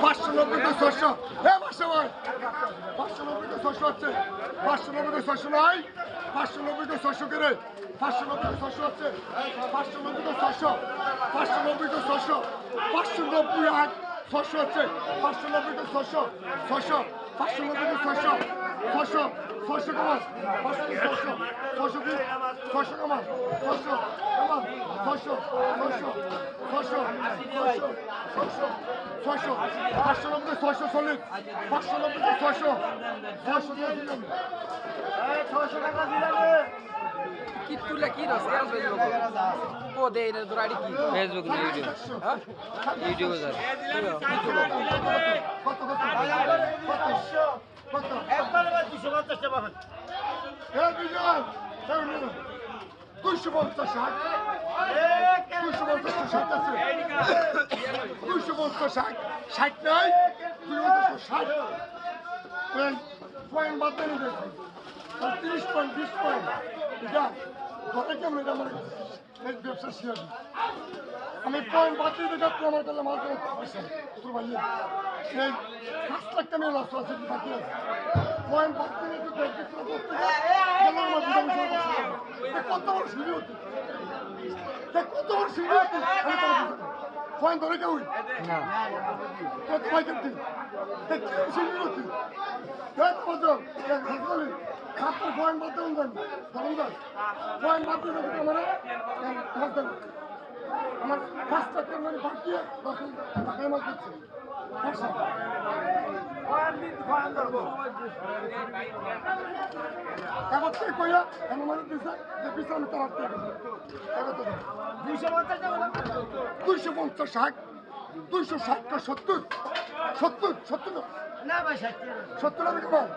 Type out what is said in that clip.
590 তো 600 এ মাসে ভাই 590 তো 600 হচ্ছে 590 তো 600 নাই 590 তো 600 করে 590 তো 600 হচ্ছে 590 তো 600 590 তো 600 590 আর 600 হচ্ছে 590 তো 600 600 590 তো 600 600 600 কমান 600 600 কি 600 কমান 600 কমান 600 600 600 600 600 590 600 চল্লিশ 590 600 600 দিলাম 600 টাকা দিলাম কি তুলে কি রস এর ফেসবুক ও দে এর দরাড়ি কি ফেসবুক না ইউটিউব হ্যাঁ ইউটিউবে যা কত কত কত একবার 250 টাকা পাবেন এ বিজন 250 ষাট 250 ষাট আছে 250 ষাট 60 নাই 260 পয়েন্ট বাদ দিয়ে দিয়েছি 30 পয়েন্ট 20 পয়েন্ট এটা ধরে কেমন এটা আমার এই ব্যবসা শেয়ার আমি পয়েন্ট বাদ দিয়ে দিতে আমার কাছে মাল করে পয়সা তোর ভাই এই 5 লাখ টাকা লস আছে বাকি আছে পয়েন্ট বাদ দিয়ে দিতে কত বড় সিঁড়ি হচ্ছে কত বড় সিঁড়ি হচ্ছে পয়েন্ট ধরে কেউ না কত পয়সা দিন সিঁড়ি হচ্ছে আপনার পয়েন্ট বাদ দেবেন পয়েন্ট বাদ দিয়ে দেবে আমার 5 লাখ টাকা মানে বাকি টাকায় মাছ দিচ্ছে এবার থেকে কইয়া এমন মানে দিচ্ছে যে পিছনে আমি তার 250 ষাট 260 70 70 70 না ভাই 70 আমি কেমন